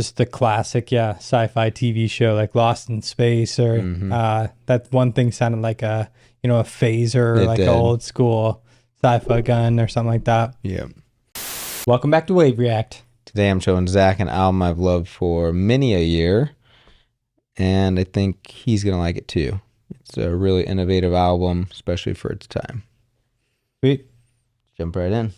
just the classic, sci-fi TV show like Lost in Space, or that one thing sounded like a phaser, or like an old school sci-fi gun or something like that. Yeah. Welcome back to Wave React. Today I'm showing Zach an album I've loved for many a year, and I think he's gonna like it too. It's a really innovative album, especially for its time. Sweet. Jump right in.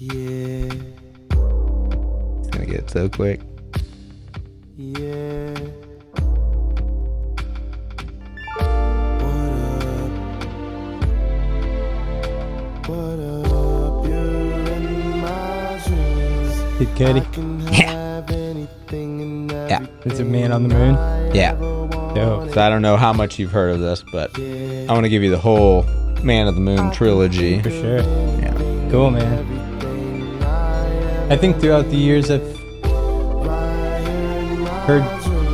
Yeah. It's gonna get so quick. Yeah. What up? You're in my dreams. Kid Cudi. Yeah. It's a Man on the Moon. Yeah. Dope. So I don't know how much you've heard of this, but I want to give you the whole Man of the Moon trilogy. For sure. Yeah. Cool, man. I think throughout the years I've heard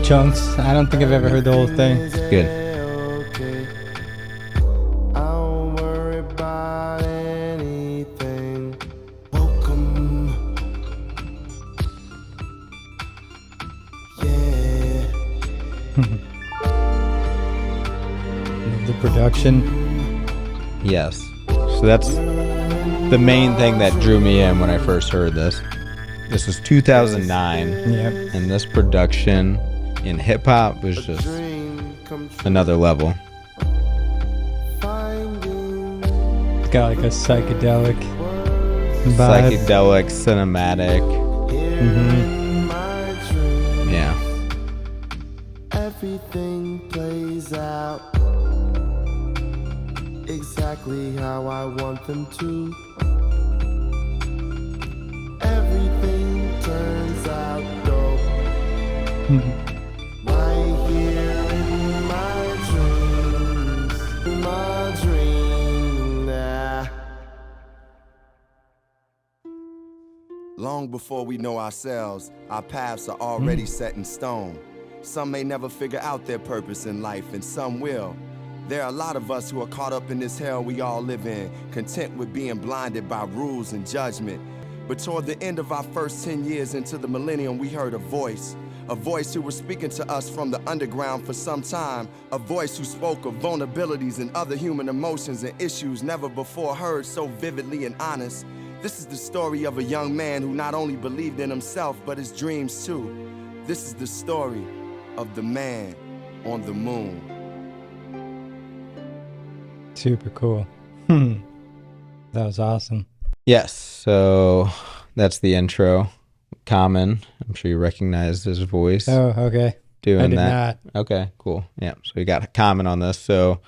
chunks. I don't think I've ever heard the whole thing. It's good. The production. Yes. So that's the main thing that drew me in when I first heard this. This was 2009. Yep. And this production in hip hop was just another level. It's got like a psychedelic vibe. Psychedelic, cinematic. Yeah. Everything plays out exactly how I want them to. Everything turns out dope. Right here in my dream. Long before we know ourselves, our paths are already set in stone. Some may never figure out their purpose in life, and some will. There are a lot of us who are caught up in this hell we all live in, content with being blinded by rules and judgment. But toward the end of our first 10 years into the millennium, we heard a voice who was speaking to us from the underground for some time, a voice who spoke of vulnerabilities and other human emotions and issues never before heard so vividly and honest. This is the story of a young man who not only believed in himself, but his dreams too. This is the story of the Man on the Moon. Super cool. That was awesome. Yes, so that's the intro. Common. I'm sure you recognize his voice. Oh, okay. Doing I did that. not. Okay, cool. Yeah, so we got Common on this. So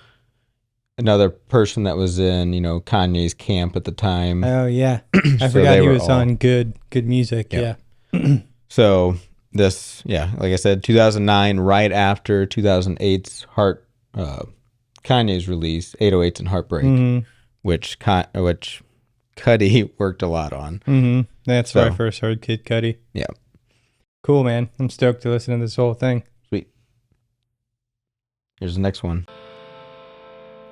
another person that was in, Kanye's camp at the time. Oh, yeah. I forgot he was on good music. Yep. Yeah. So this, like I said, 2009, right after 2008's Kanye's release, 808s and Heartbreak, which Cudi worked a lot on. That's where I first heard Kid Cudi. Yeah. Cool, man. I'm stoked to listen to this whole thing. Sweet. Here's the next one.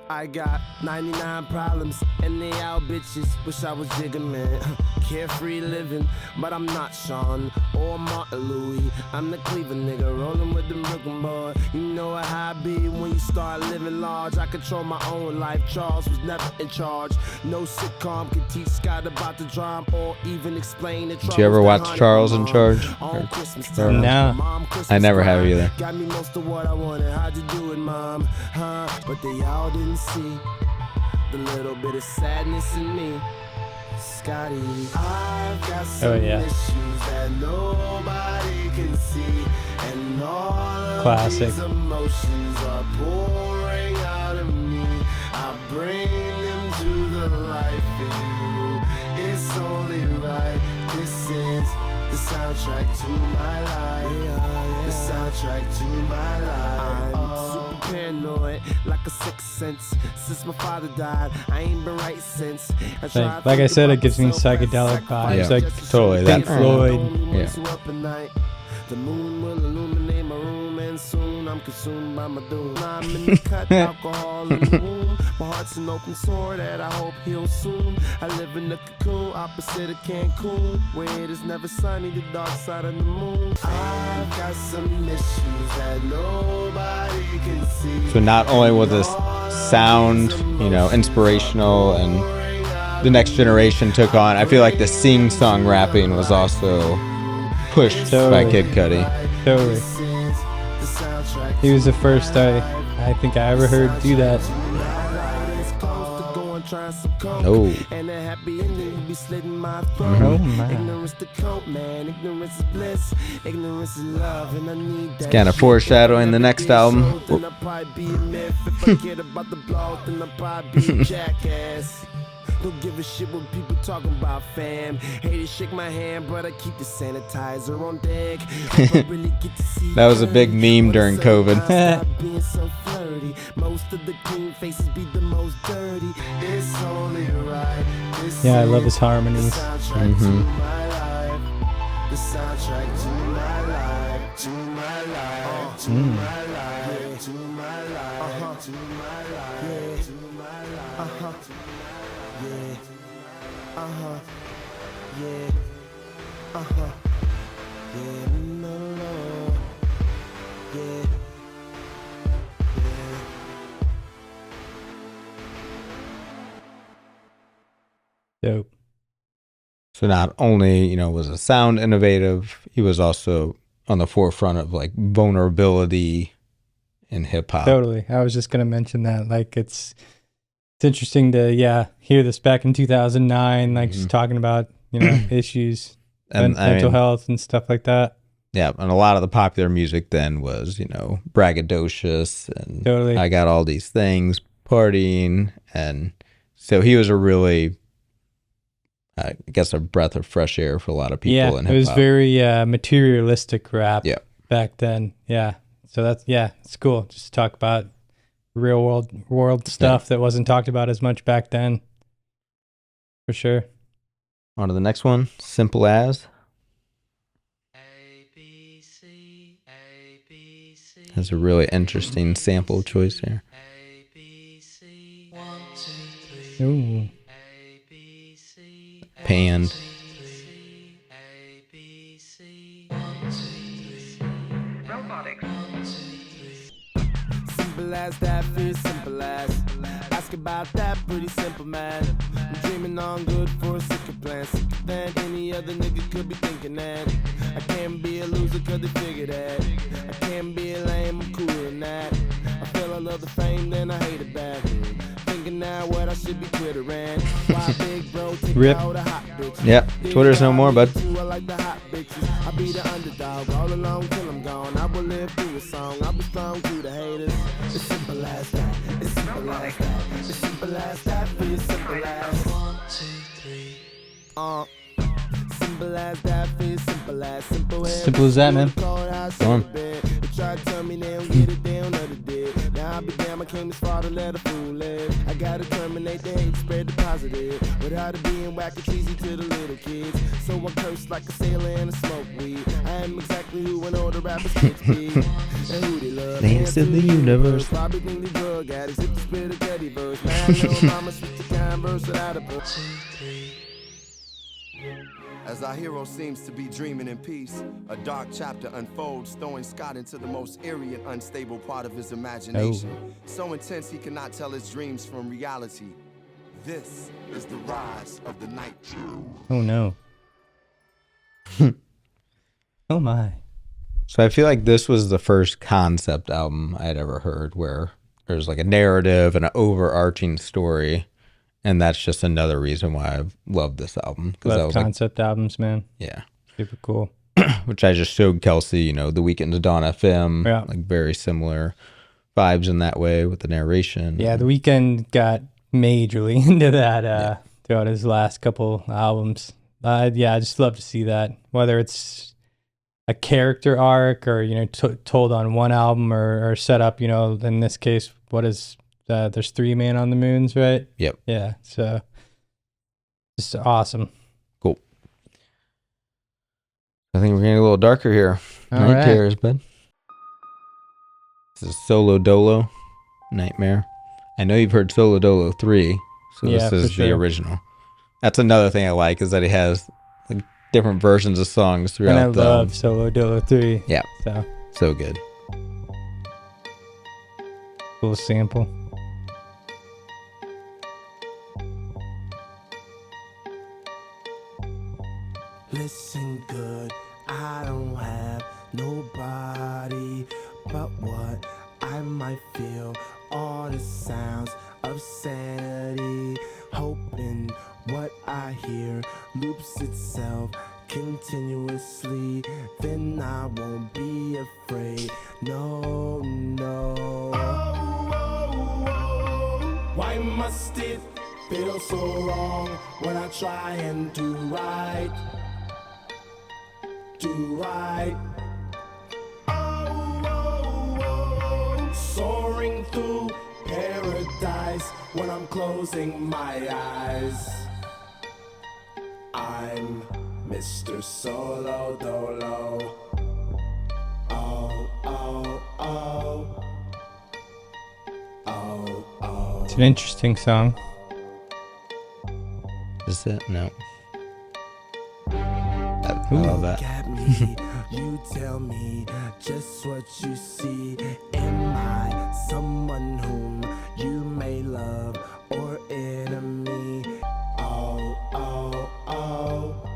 I got 99 problems and they all bitches. Wish I was Jigga, man. Carefree living, but I'm not Sean or Martin Louis. I'm the Cleveland nigga rolling with the Brooklyn boy. You know how I be when you start living large. I control my own life. Charles was never in charge. No sitcom can teach Scott about the drama or even explain it. Did you ever watch Charles in Charge? No. I never have either. Got me most of what I wanted. How'd you do it, mom? Huh? But they all didn't see the little bit of sadness in me. Scotty, I've got some issues that nobody can see, and all of these emotions are pouring out of me. I bring them to the life in you. It's only right. This is the soundtrack to my life. The soundtrack to my life. I'm super paranoid, like a sixth sense. Since my father died, I ain't been right since. Like I said, it gives me psychedelic vibes. Yeah, like totally. Pink Floyd. Yeah. The moon will illuminate my room, and soon I'm consumed by my doom. I'm in the cut, alcohol in the womb, My heart's an open sore that I hope heals soon. I live in the cocoon opposite of Cancun, where it is never sunny, the dark side of the moon. I've got some issues that nobody can see. So not only was this sound, inspirational, and the next generation took on, I feel like the sing-song rapping was also pushed by Kid Cudi. Totally. He was the first I think I ever heard do that. Oh. Oh my. It's kind of foreshadowing the next album. Don't give a shit what people talking about, fam. Hey, shake my hand, but I keep the sanitizer on deck. That was a big meme during COVID. Being so flirty. Most of the clean faces be the most dirty. It's only right. Yeah, I love his harmonies. The soundtrack to my life, to my life, to my life, to my life, to my life, to my life. Yeah, no, yeah. Dope. So not only, was a sound innovative, he was also on the forefront of like vulnerability in hip hop. Totally. I was just gonna mention that. Like it's interesting to hear this back in 2009, like just talking about issues and mental health and stuff like that. Yeah, and a lot of the popular music then was braggadocious and totally. I got all these things, partying, and so he was a really, I guess, a breath of fresh air for a lot of people in hip hop. It was very materialistic rap back then. Yeah, so it's cool. Just talk about real world stuff that wasn't talked about as much back then, for sure. On to the next one, Simple As. Has a really interesting sample choice here. Ooh. Panned. Simple as that, pretty simple as. Ask about that, pretty simple, man. I'm dreaming on good for a sicker plan. Sicker than any other nigga could be thinking that. I can't be a loser cause they figure that. I can't be a lame, I'm cooler than that. I feel I love the fame, then I hate it back. Thinking now what I should be twittering. Why big bro take Rip. all the hot bitches. Yep, Twitter's no more, bud. I like the hot bitches. I'll be the underdog all along till I'm gone. I will live through a song. I'll be strong through the haters. It's simple as that. It's simple as that. It's simple as that. For you simple as 1, 2, 3. Simple as that. For you simple as Simple as that, man. Go on. Try to tell me they don't get it, they don't know the deal. Now I'll be damn, I came this far to let a fool live. I gotta terminate the hate, spread the positive. Without it being whack, it's easy to the little kids. So I curse like a sailor and I smoke weed. I am exactly who I know the rappers kids be. And who they love. Thanks to the universe. Probably think they drug addicts, if the spirit of Cudi verse. Man, I know mama switch the converse without a 1, 2, 3. As our hero seems to be dreaming in peace, a dark chapter unfolds, throwing Scott into the most eerie and unstable part of his imagination. So intense he cannot tell his dreams from reality. This is the rise of the Nite. Oh no. Oh my. So I feel like this was the first concept album I had ever heard where there's like a narrative and an overarching story. And that's just another reason why I've loved this album. Love concept albums, man. Yeah. Super cool. Which I just showed Kelsey, The Weeknd to Dawn FM. Yeah. Like very similar vibes in that way with the narration. Yeah, The Weeknd got majorly into that throughout his last couple albums. I just love to see that. Whether it's a character arc or, told on one album or set up, in this case, there's 3 Man on the Moons, right? Yep. Yeah. So just awesome. Cool. I think we're getting a little darker here. All Night right. Terrors, bud. This is Solo Dolo, Nightmare. I know you've heard Solo Dolo 3, so Yeah, this is for the sure. original. That's another thing I like, is that he has like different versions of songs throughout And I them. love Solo Dolo 3. Yeah, So, good. cool sample. Listen good, I don't have nobody but what I might feel. All the sounds of sanity, hoping what I hear loops itself continuously. Then I won't be afraid. No, no. Why must it feel so wrong when I try and do right? Do right. Soaring through paradise when I'm closing my eyes. I'm Mr. Solo Dolo. Oh, oh, oh. Oh, oh. It's an interesting song. Is it? No. I love that. Look at me, you tell me just what you see. Am I someone whom you may love or enemy? Oh, oh, oh.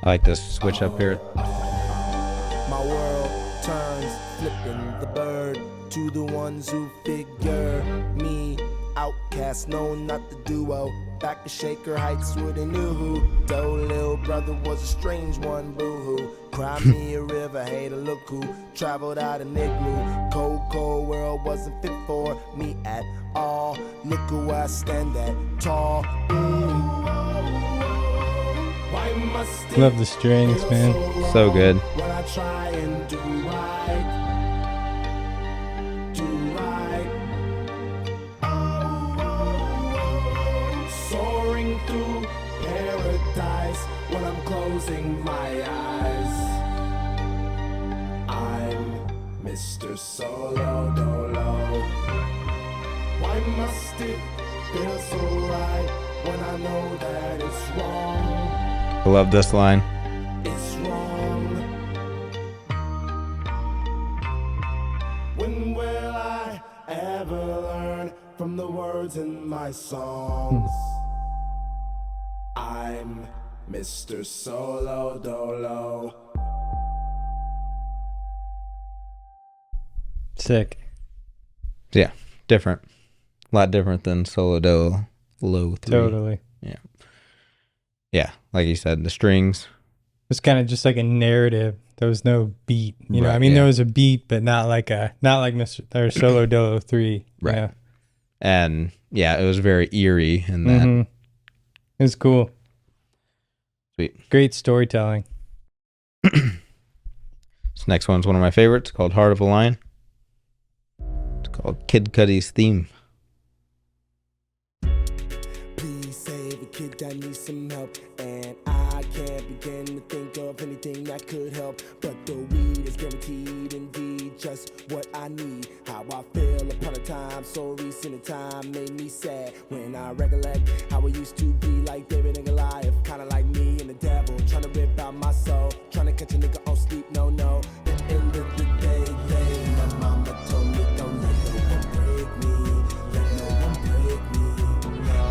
I like this switch up here. My world turns, flipping the bird to the ones who figure me outcast. No, not the duo. Back to Shaker Heights with a new who. Though little brother was a strange one, boo-hoo. Cry me a river, hey to look who traveled out of igloo. Cold, cold world wasn't fit for me at all. Look at where I stand at, tall. Why must it Love the strings, man. So good. when I try and do right? Do right. Soaring through paradise when I'm closing my eyes. I'm Mr. Solo Dolo. Why must it feel so right when I know that it's wrong? I love this line. It's wrong. When will I ever learn from the words in my songs? I'm Mr. Solo Dolo. Sick. Yeah, different. A lot different than Solo Dolo Low 3. Totally. Yeah. Yeah, like you said, the strings. It's kind of just like a narrative. There was no beat. You know, Right, I mean, yeah. there was a beat, but not like Mr. or Solo Dolo 3. Right. Yeah. And yeah, it was very eerie in that. Mm-hmm. It was cool. Sweet. Great storytelling. This next one's one of my favorites, called Heart of a Lion. It's called Kid Cudi's theme. Please save a kid that needs some help. And I can't begin to think of anything that could help. But the weed is guaranteed indeed just what I need. How I feel upon a time so recent in time made me sad. When I recollect how it used to be like David and Goliath. Kinda like me and the devil, trying to rip out my soul. Trying to catch a nigga on sleep, no, no. At the end of the day, my mama told me don't let no one break me. Let no one break me.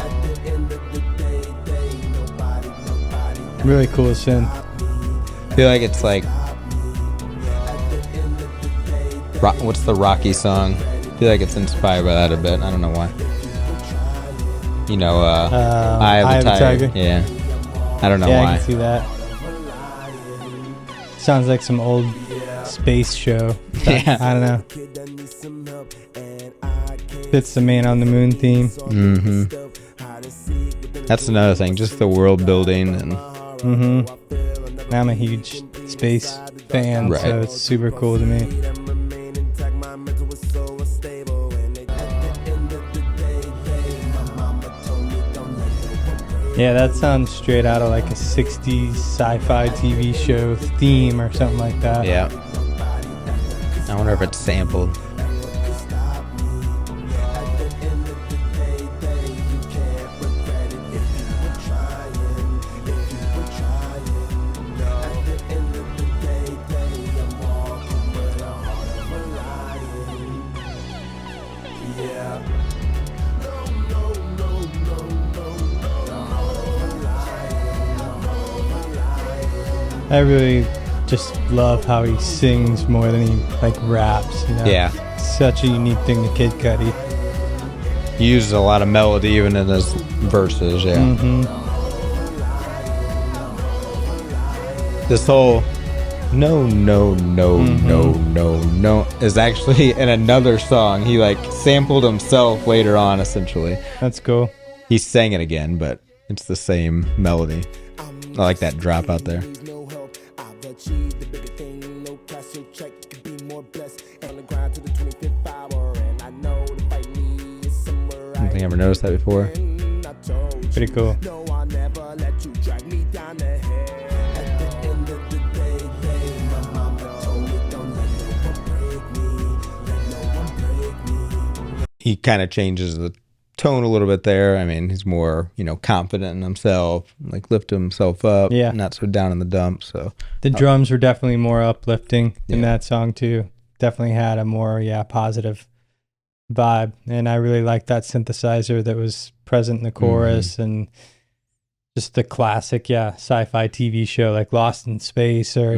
At the end of the day, nobody. Really cool synth. I feel like it's like, what's the Rocky song? I feel like it's inspired by that a bit. I don't know why. You know, Eye of the Tiger. Yeah. I don't know Yeah, why. I can see that. Sounds like some old space show. Yeah. I don't know. Fits the Man on the Moon theme. Mm-hmm. That's another thing, just the world building and Mm-hmm. I'm a huge space fan, Right. so it's super cool to me. Yeah, that sounds straight out of like a 60s sci-fi TV show theme or something like that. yeah. I wonder if it's sampled. I really just love how he sings more than he like raps. You know? Yeah. Such a unique thing to Kid Cudi. He uses a lot of melody even in his verses, yeah. This whole no is actually in another song. He like sampled himself later on, essentially. That's cool. He sang it again, but it's the same melody. I like that drop out there. I don't think I ever noticed that before. Pretty cool. He kind of changes the tone a little bit there. I mean, he's more, confident in himself, like lift himself up, not so down in the dumps. So the drums were definitely more uplifting in that song too. Definitely had a more positive vibe, and I really liked that synthesizer that was present in the chorus, and just the classic sci-fi TV show like Lost in Space, or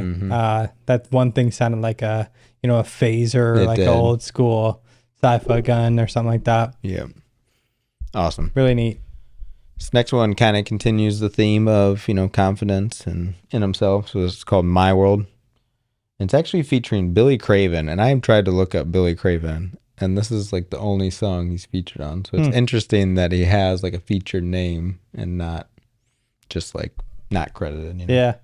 that one thing sounded like a a phaser, or like an old school sci-fi gun or something like that. Yeah. Awesome. Really neat. This next one kind of continues the theme of, confidence and in himself. So it's called My World. It's actually featuring Billy Craven, and I have tried to look up Billy Craven, and this is like the only song he's featured on. So it's interesting that he has like a featured name and not just like not credited. Yeah.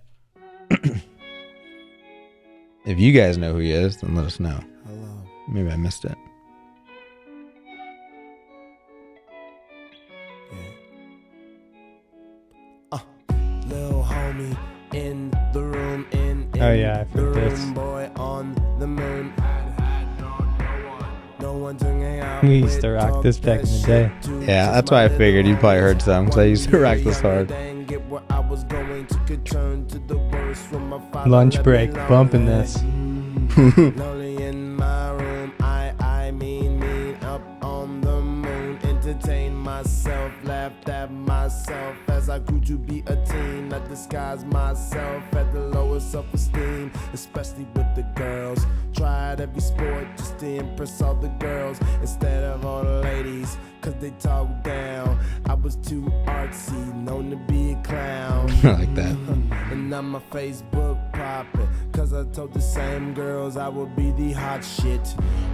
If you guys know who he is, then let us know. Hello. Maybe I missed it. Little homie in the room, Oh yeah, I've heard this. boy on the moon. No one to hang out We used to rock this back in the day. Yeah, that's why I figured you'd probably heard some, because I used to rock this hard. Lunch break, bumping this. Lonely in my room, I mean, up on the moon, entertain myself, laughed at myself as I grew to be a teen. I disguised myself at the lowest self-esteem, especially with the girls. Tried every sport just to impress all the girls instead of all the ladies, cause they talk down. I was too artsy, known to be a clown. I like that. And now my Facebook popping, cause I told the same girls I would be the hot shit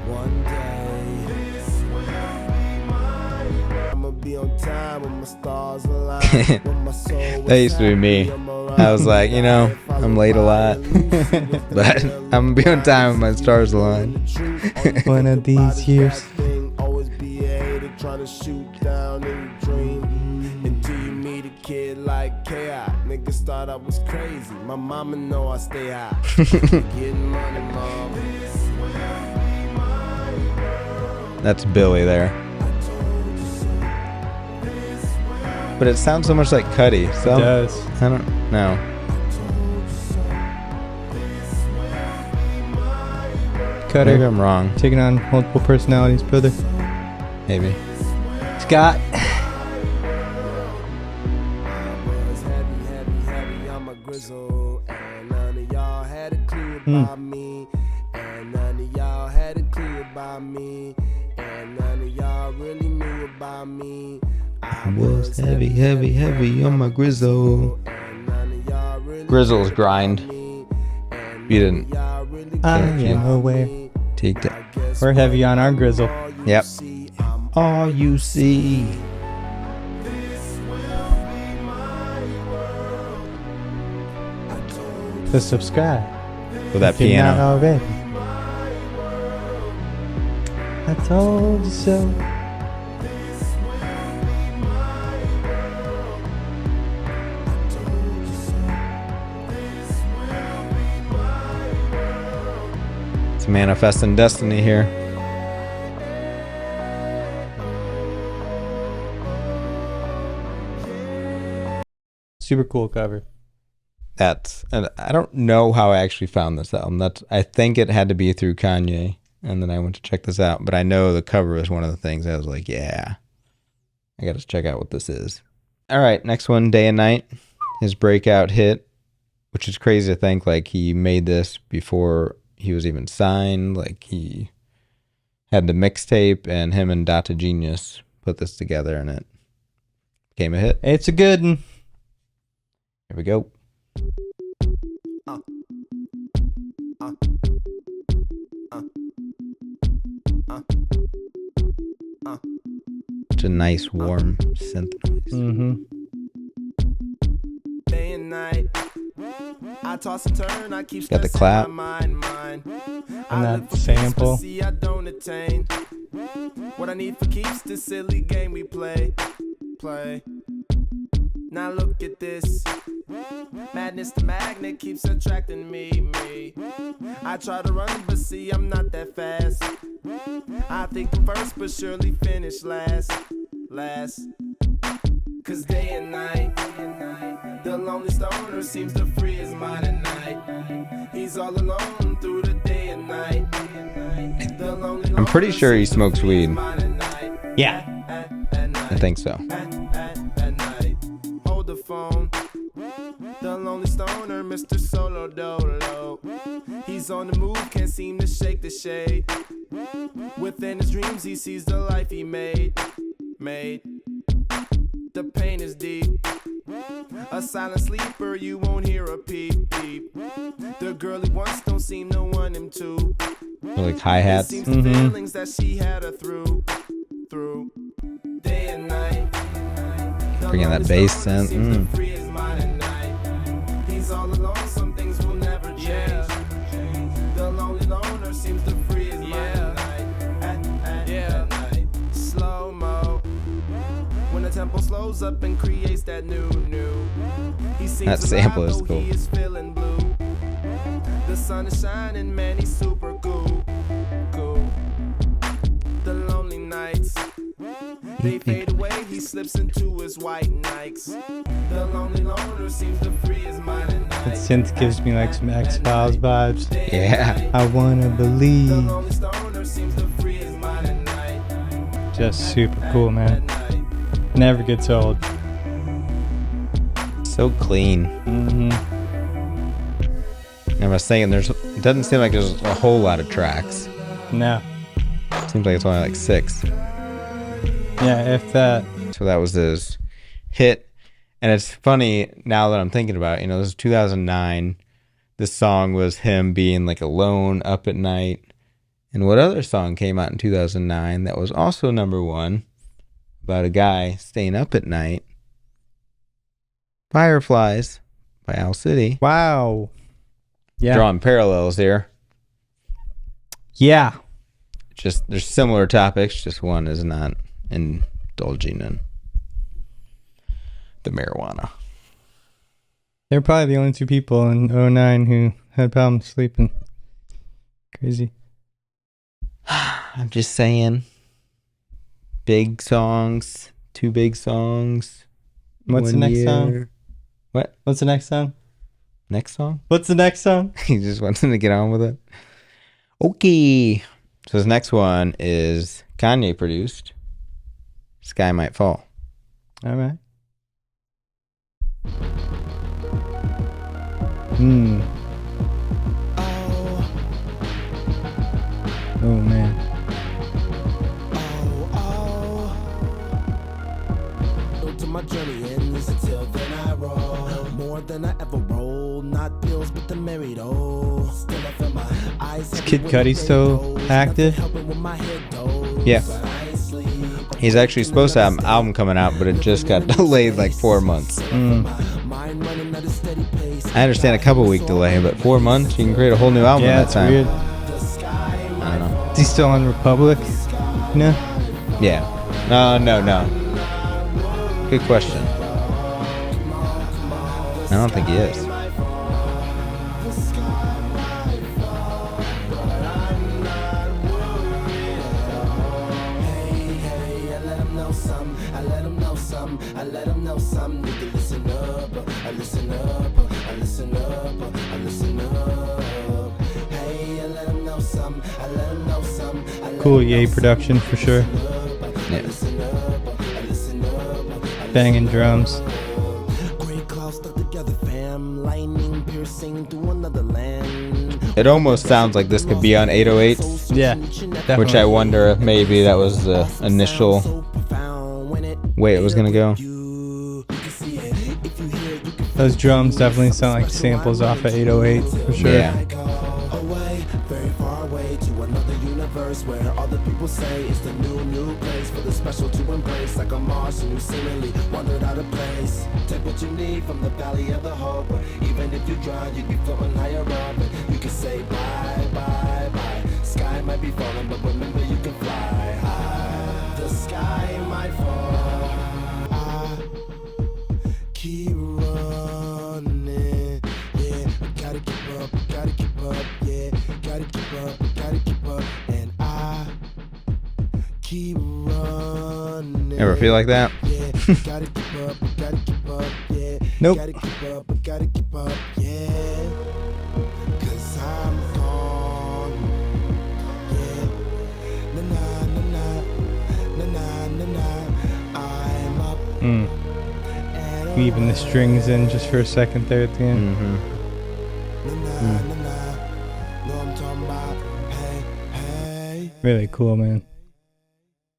one day. I'ma be on time when my stars align. When my soul That used to be me. I was like, I'm late a lot, but I'm gonna be on time when my stars align. One of these years. Always be a hater trying to shoot down in a dream. Until you meet a kid like K.I. Niggas thought I was crazy. My mama know I stay high. Getting money, mom. That's Billy there. But it sounds so much like Cudi. So It does. I don't know. Cudder. Maybe I'm wrong. Taking on multiple personalities, brother. Maybe. Scott. Was heavy, I'm a grizzle. And none of y'all had a clue about me. And none of y'all had a clue about me. And none of y'all really knew about me. I was heavy on my grizzle. Grizzle's grind. You didn't I am aware. take that. We're heavy on our grizzle. Yep. All you see. To subscribe. With that If you're not piano. already. I told you so. It's manifesting destiny here. Super cool cover. And I don't know how I actually found this album. I think it had to be through Kanye, and then I went to check this out. But I know the cover was one of the things I was like, yeah, I got to check out what this is. All right, next one, Day and Night, his breakout hit, which is crazy to think like he made this before he was even signed. Like he had the mixtape, and him and Data Genius put this together, and it became a hit. It's a good one. Here we go. It's a nice warm synth noise. Day and night, I toss and turn, I keep Got the clap. my mind. And that sample. See, I don't attain what I need for keeps this silly game we play. Now look at this. Madness, the magnet keeps attracting me. I try to run, but see, I'm not that fast. I think I'm first, but surely finish last. Cause day and night, the lonely stoner seems to free his mind at night. He's all alone through the day and night. I'm pretty sure he smokes weed. Yeah. I think so. Hold the phone. The lonely stoner, Mr. Solo Dolo. He's on the move, can't seem to shake the shade. Within his dreams, he sees the life he made. The pain is deep. A silent sleeper, you won't hear a peep. The girl he wants don't seem to want him to. Like hi-hats. Seems the feelings that she had her through day and night. Bringing that bass in. He's all alone, some things will never change. The lonely loner seems to free his mind at night. Slow-mo. When the tempo slows up and creates that new. He seems That sample is alive, cool. He is feeling blue. The sun is shining, man, he's super cool. The lonely nights, they fade away, he slips into his white Nikes. The lonely loner seems to free his mind at night. That synth gives me like some X-Files vibes. Yeah. I wanna The believe. lonely stoner seems to free his mind at night. Just super cool, man. Never gets old. So clean. Mm-hmm. And I was saying, it doesn't seem like there's a whole lot of tracks. No. Seems like it's only like 6. Yeah, if that. So that was his hit. And it's funny now that I'm thinking about it, you know, this is 2009. This song was him being like alone up at night. And what other song came out in 2009 that was also number 1 about a guy staying up at night? Fireflies by Owl City. Wow. Yeah. Drawing parallels here. Yeah. Just there's similar topics, just one is not indulging in the marijuana. They're probably the only 2 people in 2009 who had problems sleeping. Crazy. I'm just saying, big songs, 2 big songs. What's the next song? What? What's the next song? Next song? What's the next song? He just wants him to get on with it. Okay. So his next one is Kanye produced. Sky Might Fall. All right. Oh man. To my journey ends until then I roll more than I ever rolled. Not pills, but the married old. Still I feel my eyes. Is Kid Cudi still active? Yeah. He's actually supposed to have an album coming out, but it just got delayed like 4 months. I understand a couple week delay, but 4 months, you can create a whole new album Yeah, in that it's time. weird. I don't know. Is he still on Republic? No. Yeah. No. Good question. I don't think he is. Cool EA production for sure. Yeah. Banging drums. singing through another land. It almost sounds like this could be on 808s. Yeah, Which I wonder if maybe that was the initial way it was gonna go. Those drums definitely sound like samples off of 808 for sure. Yeah. Away, very far away to another universe where other people say it's the new place for the special to embrace, like a Martian who seemingly wandered out of place. Take what you need from the valley of the hope, but even if you drown, you'd be floating higher up, and you can say bye, bye, bye. Sky might be falling, but remember you can fly high. The sky might fall. I keep running, yeah. I gotta keep up, yeah. Gotta keep up, and I keep running. Ever feel like that? Yeah, gotta keep up, yeah. Nope. Gotta keep up, yeah. 'Cause I'm gone, yeah. Na na na na na na na. I'm up. And Weaving the strings in just for a second there at the end. Mm-hmm. na na na na. No, I'm talking about hey, hey. Really cool, man.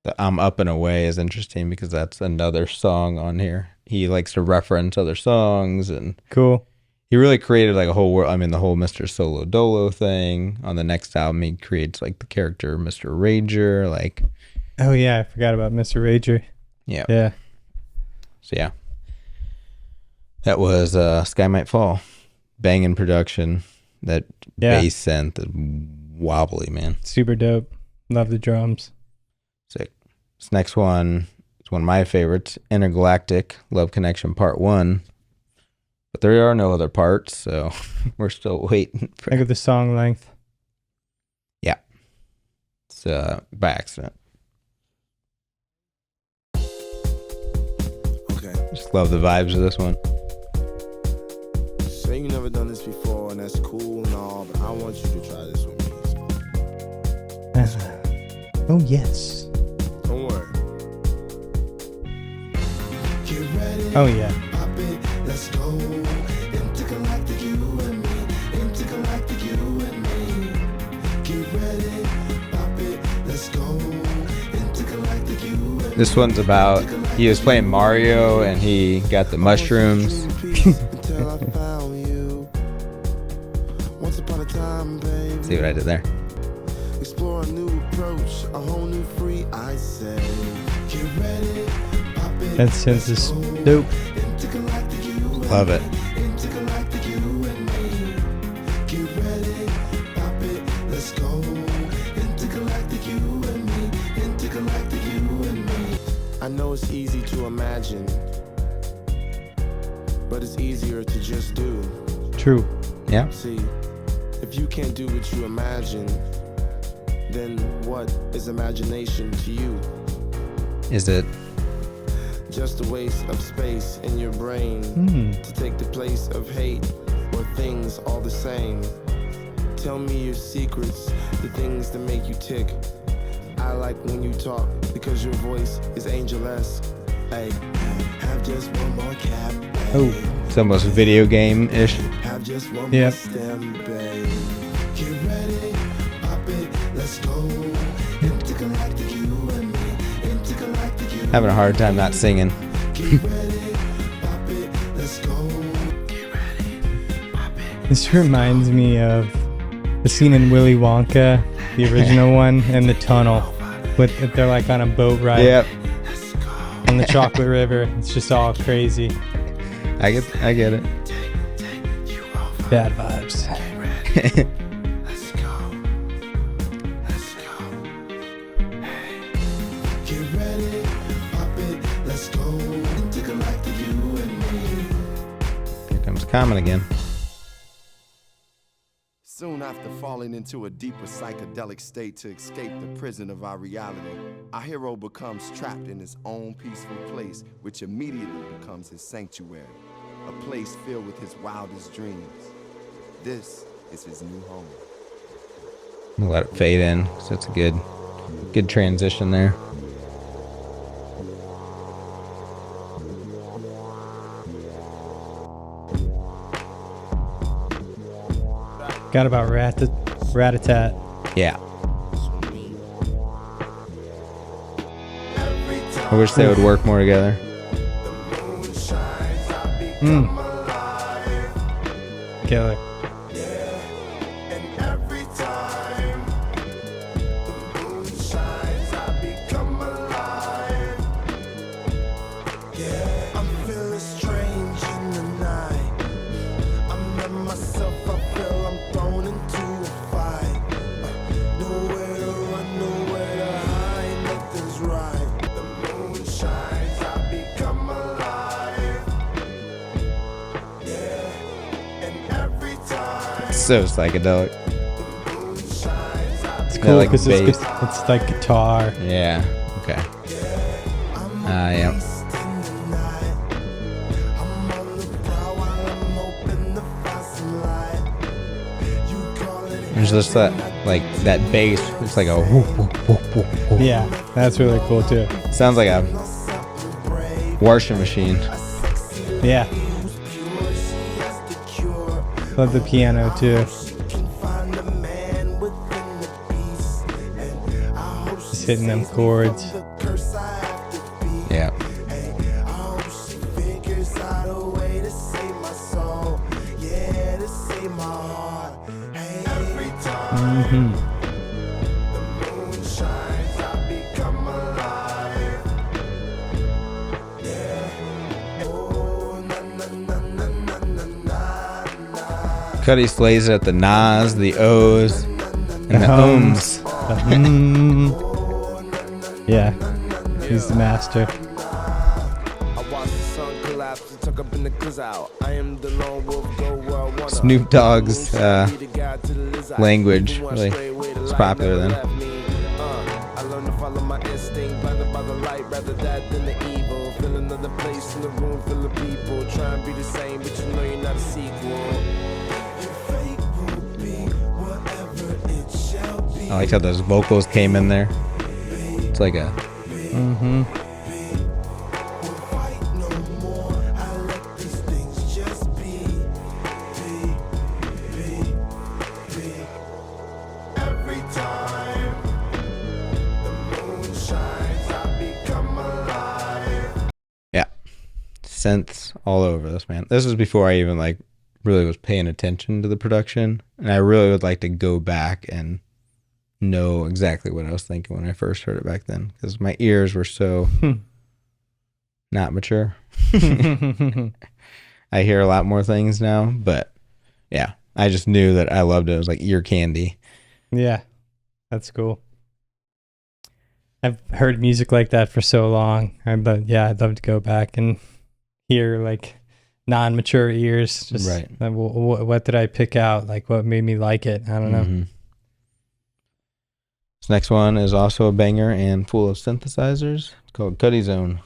The I'm Up and Away is interesting because that's another song on here. He likes to reference other songs, and Cool. he really created like a whole world. I mean, the whole Mr. Solo Dolo thing. On the next album, he creates like the character Mr. Rager. Like, Oh yeah, I forgot about Mr. Rager. yeah. Yeah. So yeah, that was Sky Might Fall. Banging production. That Yeah. bass synth is wobbly, man. Super dope. Love the drums. Sick. This next one is one of my favorites, Intergalactic Love Connection Part 1. But there are no other parts, so we're still waiting for Look at the song length. It's by accident. Okay. Just love the vibes of this one. Say you've never done this before, and that's cool and all, but I want you to try this with me. Oh yes. Don't worry. Get ready. Oh yeah. Pop it, let's go. Intergalactic, you and me. Intergalactic, you and me. Get ready. Pop it, let's go. Intergalactic, you and me. This one's about, he was playing Mario and he got the mushrooms. Until I found you. Once upon a time, baby. See what I did there? Explore a new approach, a whole new free, I say. Get ready. Pop it. That synth is dope. Intergalactic, you and Love it. Intergalactic, you and me. Get ready, pop it, let's go. Intergalactic, you and me. Intergalactic, you and me. I know it's easy to imagine, but it's easier to just do. True. Yeah. See, if you can't do what you imagine, then what is imagination to you? Is it? Just a waste of space in your brain to take the place of hate or things all the same. Tell me your secrets, the things that make you tick. I like when you talk because your voice is angel-esque. Hey, have just one more cap. Oh. It's almost video game-ish. Have just one Yep. more stem, babe. Get ready, pop it, let's go. Intergalactic, you and me. Intergalactic, you. Having a hard time not singing. Get ready, pop it, let's go. Get ready, pop it. This reminds me of the scene in Willy Wonka, the original one, and the tunnel. With they're like on a boat ride Yep. on the Chocolate River. It's just all crazy. I get it. Bad vibes. Let's go. Let's go. Hey. Get ready, pop it, let's go. Intergalactic, you and me. Here comes Common again. Soon after falling into a deeper psychedelic state to escape the prison of our reality, our hero becomes trapped in his own peaceful place, which immediately becomes his sanctuary, a place filled with his wildest dreams. This is his new home. I'm gonna let it fade in, so it's a good transition there. Forgot about Ratatat. Yeah. I wish they would work more together. Killer. So psychedelic. It's cool like because bass. it's like guitar. Yeah. Okay. Yeah. There's just that, like, that bass. It's like a whoop, whoop, whoop, whoop, whoop. Yeah, that's really cool too. Sounds like a washing machine. Yeah. Love the piano too. Just hitting them chords. Yeah. Cudi slays it at the Nas, the O's, and the ums. Yeah, he's the master. Snoop Dogg's language really is popular then. I learned to follow my instinct, blinded by the light, rather that than the evil. Feel another place in the room full of people, try and be the same, but you know you're not a sequel. I liked how those vocals came in there. It's like a synths all over this, man. This was before I even like really was paying attention to the production, and I really would like to go back and know exactly what I was thinking when I first heard it back then, because my ears were so not mature. I hear a lot more things now, but yeah, I just knew that I loved it. It was like ear candy. Yeah, that's cool. I've heard music like that for so long. I'd love to go back and hear like non-mature ears. Just right. What did I pick out? Like what made me like it? I don't know. This next one is also a banger and full of synthesizers. It's called Cudi Zone.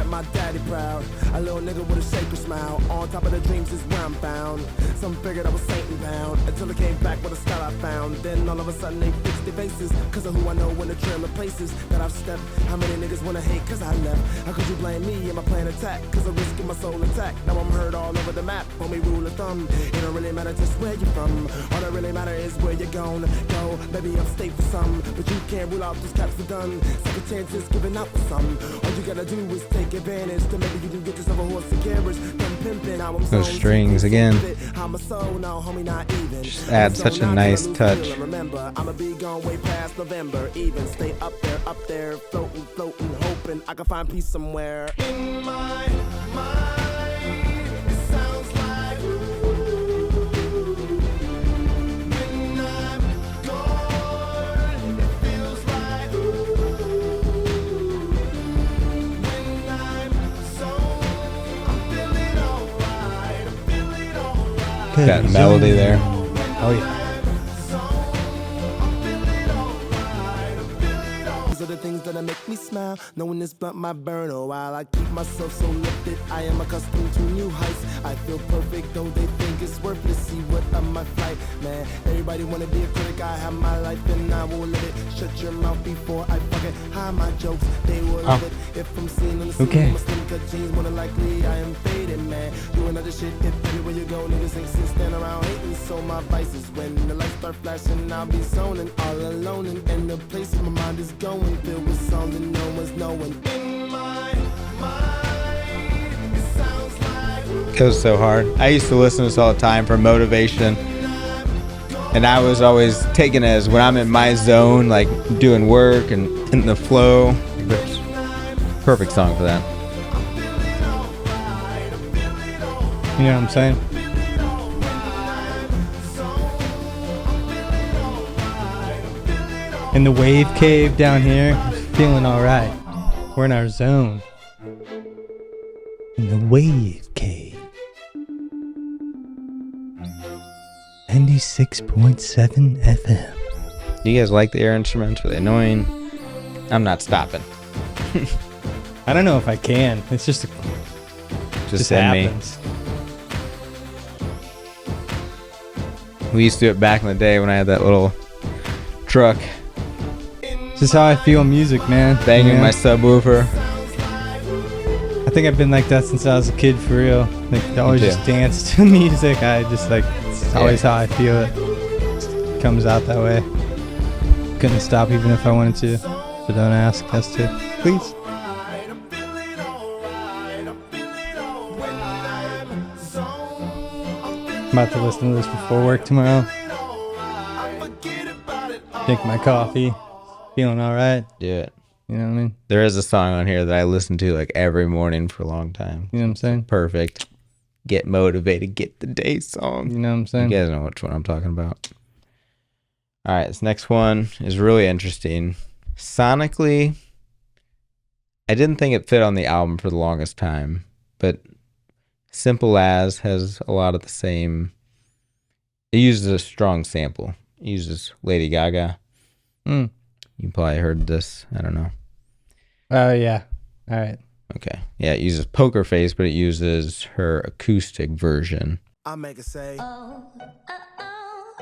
My daddy proud, a little nigga with a sacred smile. On top of the dreams is where I'm bound. Some figured I was Satan bound until I came back with a style I found. Then all of a sudden they fixed their faces, cause of who I know in the trail of places that I've stepped. How many niggas wanna hate cause I left? How could you blame me and my plan attack? Cause I risk my soul attack. Now I'm heard all over the map, homie rule of thumb. It don't really matter just where you're from. All that really matter is where you're gonna go. Maybe upstate for some, but you can't rule out those caps for done. Second chances giving out for some. All you gotta do is take advantage to maybe you can get yourself a horse and carriage. Then pimping, now I'm those strings again. I'm a soul now, homie, not even. Just add such a nice touch. Remember, I'ma be gone way past November. Even stay up there, floating, hoping I can find peace somewhere. In my mind, it sounds like when I'm gone, it feels like when I'm zone, I'm feeling alright, That melody there. Oh yeah. These are the things that make me smile. Knowing this blunt might burn a while. I keep myself so lifted. I am accustomed to new heights. I feel perfect though they think think it's worthless. See what of my flight, man. Everybody wanna be a critic. I have my life and I will live it. Shut your mouth before I fucking hide my jokes. They will love it. If I'm seen on the scene, I'm a slim cut jeans. More than likely I am faded, man. Doing other shit. If everywhere you go, niggas ain't sit stand around hating. So my vices, when the lights start flashing, I'll be zoning all alone. And the place my mind is going, filled with songs and no one's knowing. In my mind, it sounds like Goes so hard. I used to listen to this all the time for motivation, and I was always taken as when I'm in my zone, like doing work and in the flow. Perfect song for that. You know what I'm saying? In the wave cave down here, feeling alright. We're in our zone. In the wave cave. 96.7 FM. Do you guys like the air instruments? Are they annoying? I'm not stopping. I don't know if I can. It's just send happens. me. We used to do it back in the day when I had that little truck. This is how I feel music, man. Banging my subwoofer. I think I've been like that since I was a kid, for real. Like, I always just dance to music. I just like, it's always how I feel it. It comes out that way. Couldn't stop even if I wanted to. So don't ask us to. Please. I'm about to listen to this before work tomorrow. Drink my coffee. Feeling alright. Do it. You know what I mean? There is a song on here that I listen to like every morning for a long time. You know what I'm saying? Perfect. Get motivated. Get the day song. You know what I'm saying? You guys know which one I'm talking about. All right, this next one is really interesting. Sonically, I didn't think it fit on the album for the longest time, but Simple As has a lot of the same. It uses a strong sample. It uses Lady Gaga. You probably heard this. I don't know. Oh, yeah. All right. Okay. Yeah, it uses Poker Face, but it uses her acoustic version. I make it say.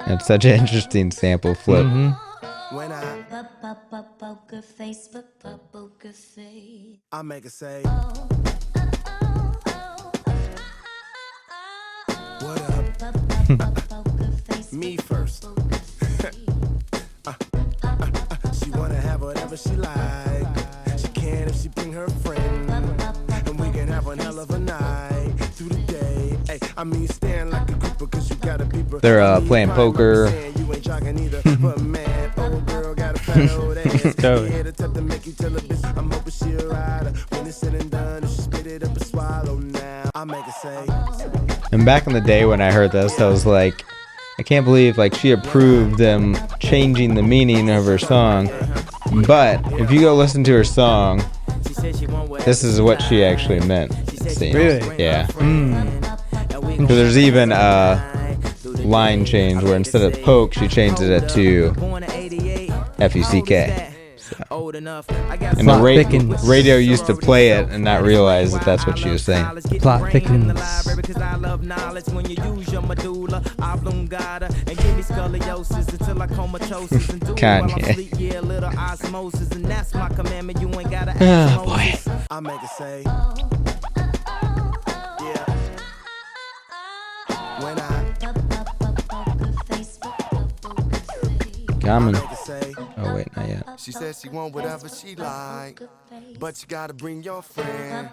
It's such an interesting sample flip. When I make it say. What up? Me first. She wanna have whatever she like. She can if she bring her friend, and we can have one hell of a night through the day. Hey, I mean, stand like a group because you gotta be. They're playing poker. You ain't jogging either, but man, old girl got a fat old ass. Yeah, the type to make you tell a bitch I'm hoping she'll ride her. When it's said and done, if she spit it up and swallow now, I make it say. And back in the day when I heard this, I was like, I can't believe like she approved them changing the meaning of her song. But if you go listen to her song, this is what she actually meant. Really? Yeah. So there's even a line change where instead of poke, she changed it to F-U-C-K. And the radio used to play it and not realize that that's what she was saying. Plot thickens. Kanye. Oh boy. I make it say. When Coming. Oh wait, not yet. She says she want whatever she like, but you gotta bring your friend,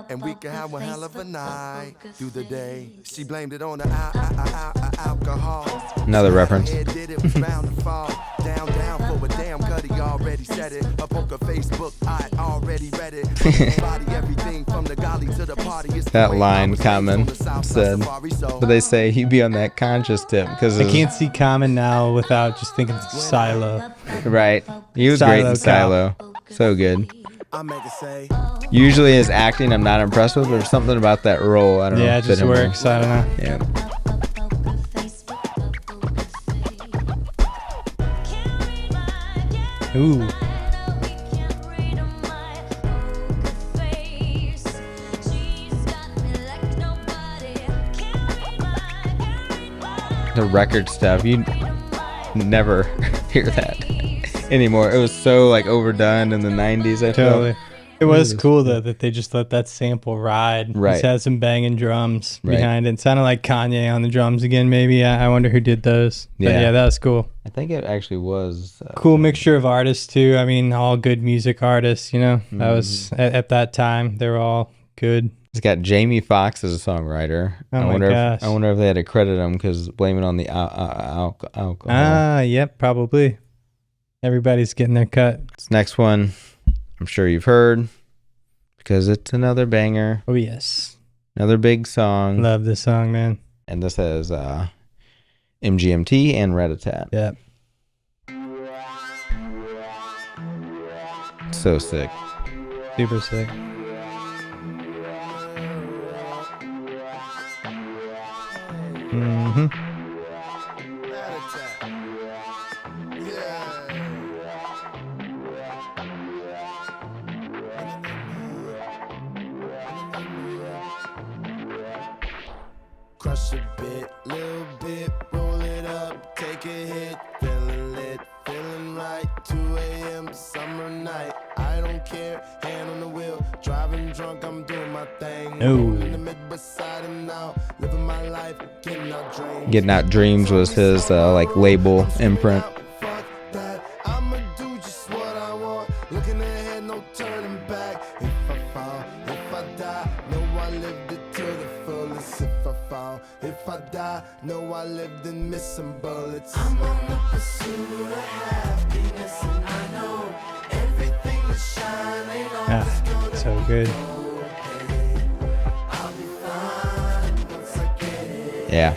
and we can have one hell of a night through the day. She blamed it on the alcohol. Another reference. Did it was bound to fall down for a damn Cudi already said it. A poker Facebook, I already read it. Body everything from the golly to the party. That line Common said, but they say he'd be on that conscious tip because I can't see Common now without just thinking Silo. Right. He was great in Silo. So good. I make it say. Usually his acting I'm not impressed with, but there's something about that role. I don't know. Yeah, it just works. I don't know. Yeah. Ooh. the record stuff, you never hear that anymore. It was so like overdone in the 90s. I Totally. felt. It was cool though that they just let that sample ride. Right. Just had some banging drums Right. behind it. It sounded like Kanye on the drums again, maybe. I wonder who did those. But Yeah. yeah, that was cool. I think it actually was. Cool mixture of artists too. I mean, all good music artists, you know. That was at that time, they were all good. It's got Jamie Foxx as a songwriter. Oh my gosh. I wonder if they had to credit him because blame it on the alcohol. Ah, yep, probably. Everybody's getting their cut. This next one, I'm sure you've heard because it's another banger, Oh yes. another big song. Love this song, man. And this has MGMT and Ratatat. Yep. So sick. Super sick. Mm-hmm. Crush a bit, little bit, roll it up, take a hit, feeling lit, feeling right. 2 a.m. summer night, I don't care, hand on the wheel, driving drunk, I'm doing my thing. No. Rolling the mid beside him now, living my life, getting out dreams. Getting Out Dreams was his like label imprint. Fuck that, I'ma do just what I want, looking ahead, no turning back. If I fall, if I die, know I lived it to the fullest. If I fall, if I die, know I lived in missing bullets. I'm on the pursuit of happiness, and I know everything that shine ain't always gonna So good. I'll be fine once I get it. Yeah.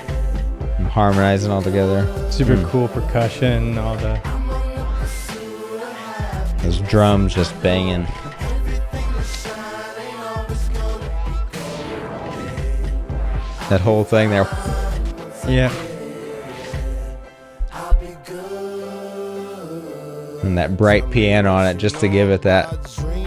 And harmonizing all together. Super cool percussion, all the Those drums just banging. That whole thing there. yeah. And that bright piano on it just to give it that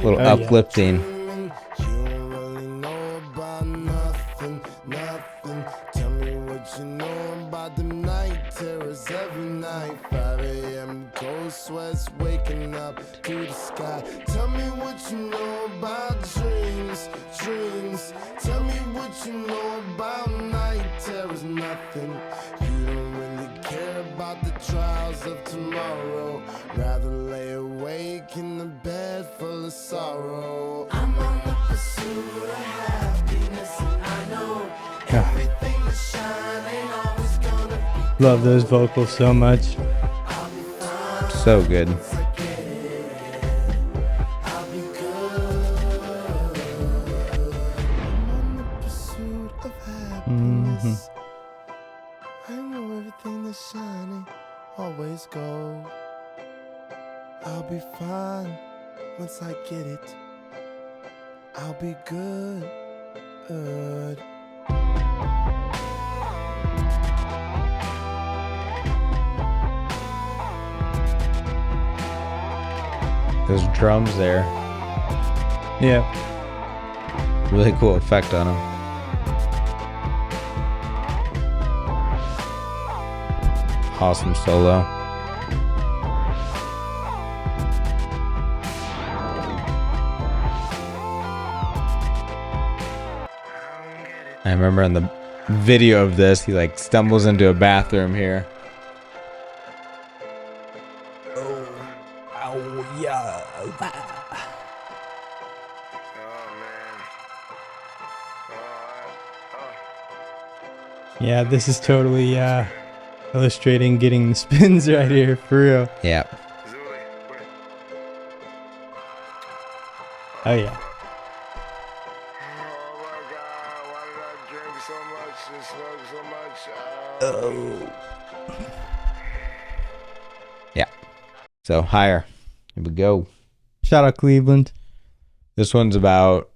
little Oh, yeah. uplifting. You don't really know about nothing, nothing. Tell me what you know about the night terrors every night. 5 a.m. cold sweats waking up to the sky. Tell me what you know about dreams, dreams. Tell me what you know about night terrors, nothing. You don't really care about the trials of tomorrow. Rather lay awake in the bed full of sorrow. I'm on the pursuit of happiness, and I know everything that shine ain't always gonna Love those vocals so much. So good. I'll be good. I'm on the pursuit of happiness. I know everything that's shining always gold. I'll be fine once I get it. I'll be good. Those drums there. Yeah. Really cool effect on them. Awesome solo. I remember in the video of this, he like stumbles into a bathroom here. Yeah, this is totally illustrating getting the spins right here, for real. Yeah. Oh yeah. Yeah. So Hyyerr. Here we go. Shout out Cleveland. This one's about,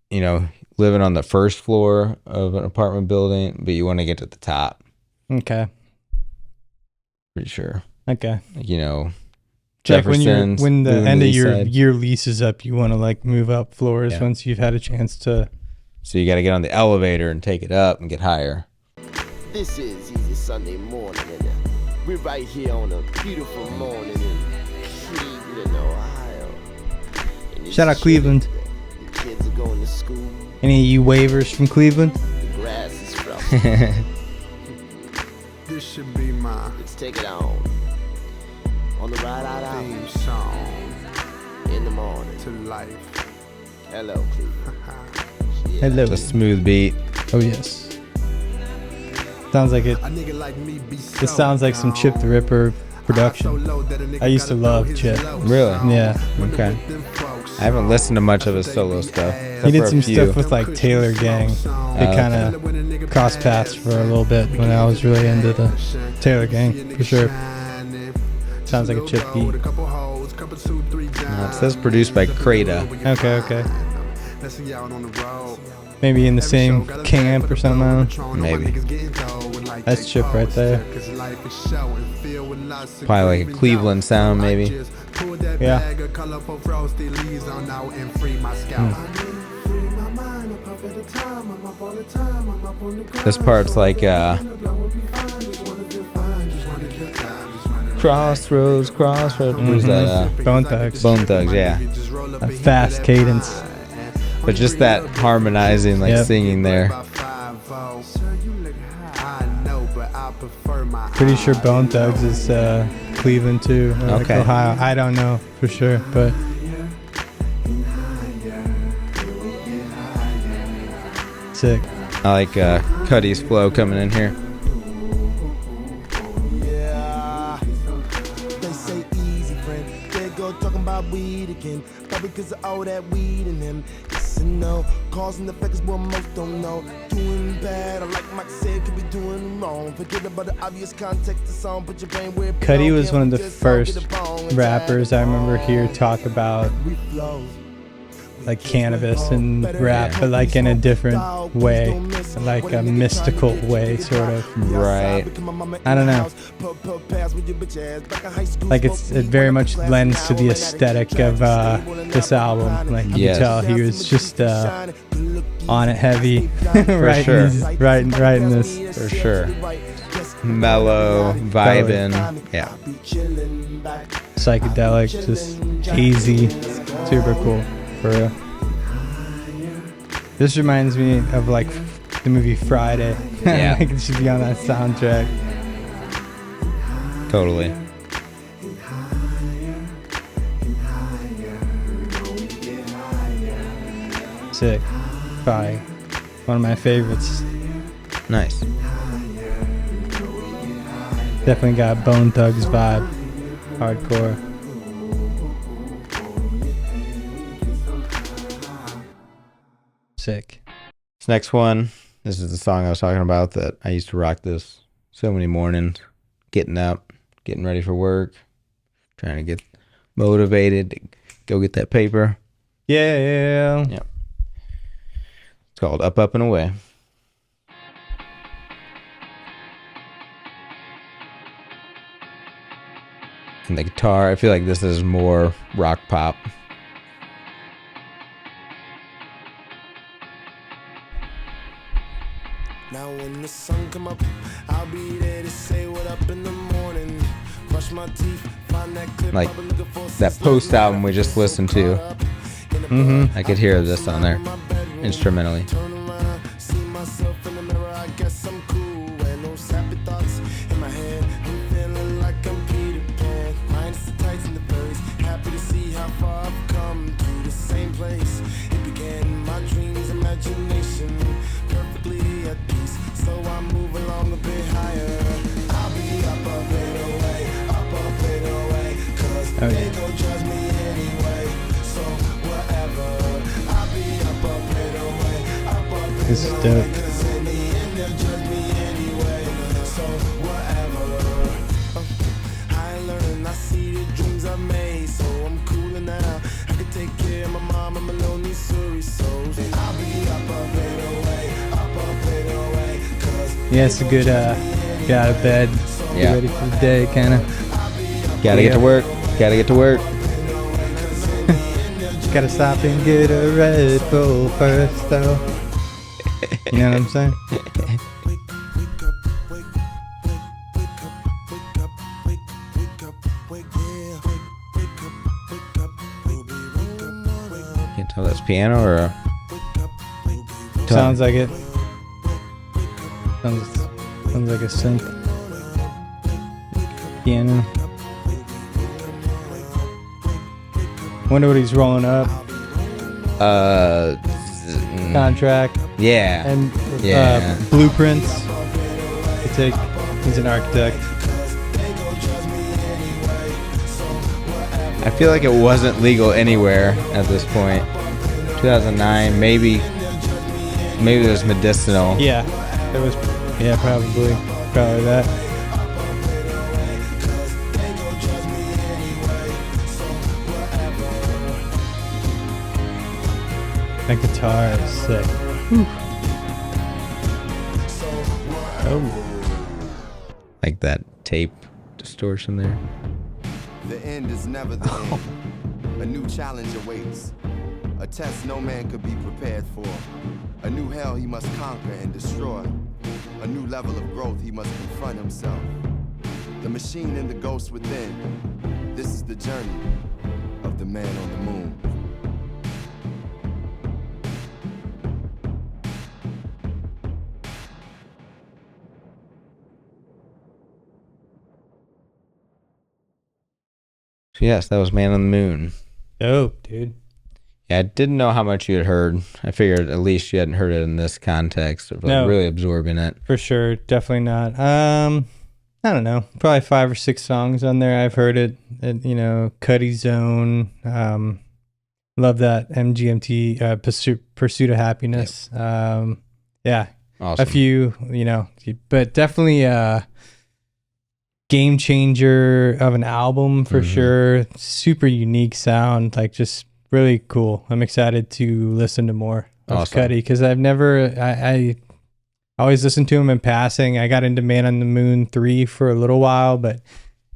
you know, living on the first floor of an apartment building, but you want to get to the top. Okay. Pretty sure. Okay. Like, you know, Like when Jefferson's. when the moving end to of the your side. year lease is up, you want to like move up floors Yeah. once you've had a chance to. So you got to get on the elevator and take it up and get higher. This is Easy your Sunday morning, and we're right here on a beautiful morning in Cleveland, Ohio. And Shout out Cleveland. The kids are going to school. Any of you waivers from Cleveland? The grass is frosty. This should be my Let's take it on the ride out theme song in the morning. to life. Hello, Cleveland. Yeah. Hello. It's a smooth beat. Oh yes. Sounds like it. A nigga like me be so This sounds like some Chip the Ripper production. I used to love Chip. Really? Yeah. Okay. I haven't listened to much of his solo stuff. He did except for some a few. stuff with like Taylor Gang. It kind of crossed paths for a little bit when I was really into the Taylor Gang, for sure. Sounds like a Chip beat. It says produced by Krata. Okay. Maybe in the same camp or something. I don't know. Maybe. That's Chip right there. Probably like a Cleveland sound, maybe. Yeah. This part's like Crossroads. Who's that? Bone Thugs. Bone Thugs, yeah. A fast cadence. But just that harmonizing, like Yep. singing there. Pretty sure Bone Thugs is Cleveland too. Or like Okay. Ohio. I don't know for sure, but sick. I like Cudi's flow coming in here. Yeah. They say easy, friend. They go talking about weed again. Probably because of all that weed in them. Yes and no. Cause and effects, what most don't know. Doing bad, or like Mike said, could be doing wrong. Forget about the obvious context of the song. Put your brain where it Cudi belong. was one of the Just don't get first it wrong. And rappers I remember here tag talk about along. We flow. like cannabis and rap, but like in a different way, like a mystical way, sort of. Right. I don't know. Like it very much lends to the aesthetic of this album. Like you Yes. can tell he was just on it heavy, sure. writing this. For sure. Mellow, vibing. Yeah. Psychedelic, just hazy, super cool. For real. This reminds me of like the movie Friday. Yeah. Like it should be on that soundtrack. Totally. Sick. Probably one of my favorites. Nice. Definitely got Bone Thugs vibe. Hardcore. Sick. This next one, this is the song I was talking about that I used to rock this so many mornings. Getting up, getting ready for work, trying to get motivated to go get that paper. Yeah. Yep. It's called Up, Up, and Away. And the guitar, I feel like this is more rock pop. Now when the sun come up, I'll be there to say what up in the morning. Brush my teeth, find that clip. Like I've been looking for that since post last album we just listened to. I could hear this on there instrumentally. Turn around, see myself in the mirror, I guess I'm cool. And no sappy thoughts in my head. I'm feeling like I'm Peter Pan. Minus the tights and the furries. Happy to see how far I've come to the same place. It began in my dreams, imagination. Perfectly at peace. So I move along a bit higher. I'll be up and away, up and away. Cause Oh, they yeah. gon' judge me anyway. So whatever. I'll be up and away, up and This is dope. Cause in the end they'll judge me anyway. So whatever. I ain't learning, I see the dreams I made. So I'm cooler now. I can take care of my mom and my lonely Surrey souls. I'll be up and away, up and away. Cause Yeah, it's a good get out of bed, Yeah. get ready for the day, kind of. Gotta get to work. Gotta get to work. Gotta stop and get a Red Bull first, though. You know what I'm saying? tell that's piano or Sounds like it. Sounds like a synth. Piano. Wonder what he's rolling up. Contract yeah. and Yeah. blueprints. He's an architect. I feel like it wasn't legal anywhere at this point. 2009, maybe it was medicinal. Yeah, it was. Yeah, probably that. That guitar is sick. Whew. Oh, Like that tape distortion there. The end is never the end. A new challenge awaits. A test no man could be prepared for. A new hell he must conquer and destroy. A new level of growth he must confront himself. The machine and the ghost within. This is the journey of the man on the moon. So yes, that was Man on the Moon. dope, dude. Yeah, I didn't know how much you had heard. I figured at least you hadn't heard it in this context of like No. really absorbing it. For sure, definitely not. I don't know, probably 5 or 6 songs on there. I've heard it. Cudi Zone. Love that MGMT Pursuit of Happiness. Yeah, Awesome. a few. But definitely game changer of an album for sure. Super unique sound, like just really cool. I'm excited to listen to more of Awesome. Cudi because I've never. I always listen to him in passing. I got into Man on the Moon 3 for a little while, but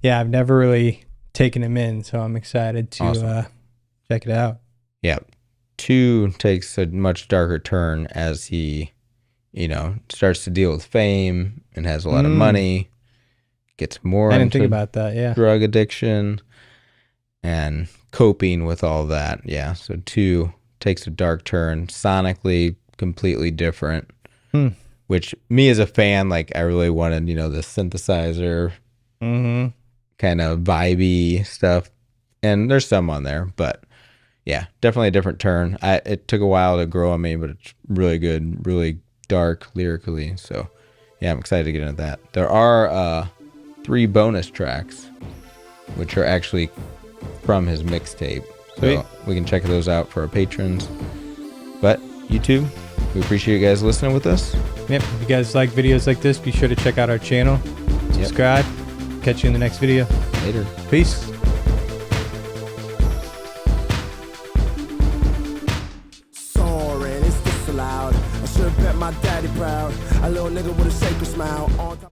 yeah, I've never really taken him in. So I'm excited to Awesome. check it out. Yeah. 2 takes a much darker turn as he, starts to deal with fame and has a lot of money, gets more I didn't into think about that. Yeah. drug addiction and coping with all that. Yeah. So 2 takes a dark turn, sonically completely different. Which me as a fan, like I really wanted, the synthesizer kind of vibey stuff. And there's some on there, but yeah, definitely a different turn. It took a while to grow on me, but it's really good, really dark lyrically. So yeah, I'm excited to get into that. There are 3 bonus tracks, which are actually from his mixtape. So Sweet. we can check those out for our patrons. But YouTube, we appreciate you guys listening with us. Yep. If you guys like videos like this, be sure to check out our channel. Subscribe. Catch you in the next video. Later. Peace. Soaring, it's disallowed. I should've bet my daddy proud. A little nigga with a sacred smile on top.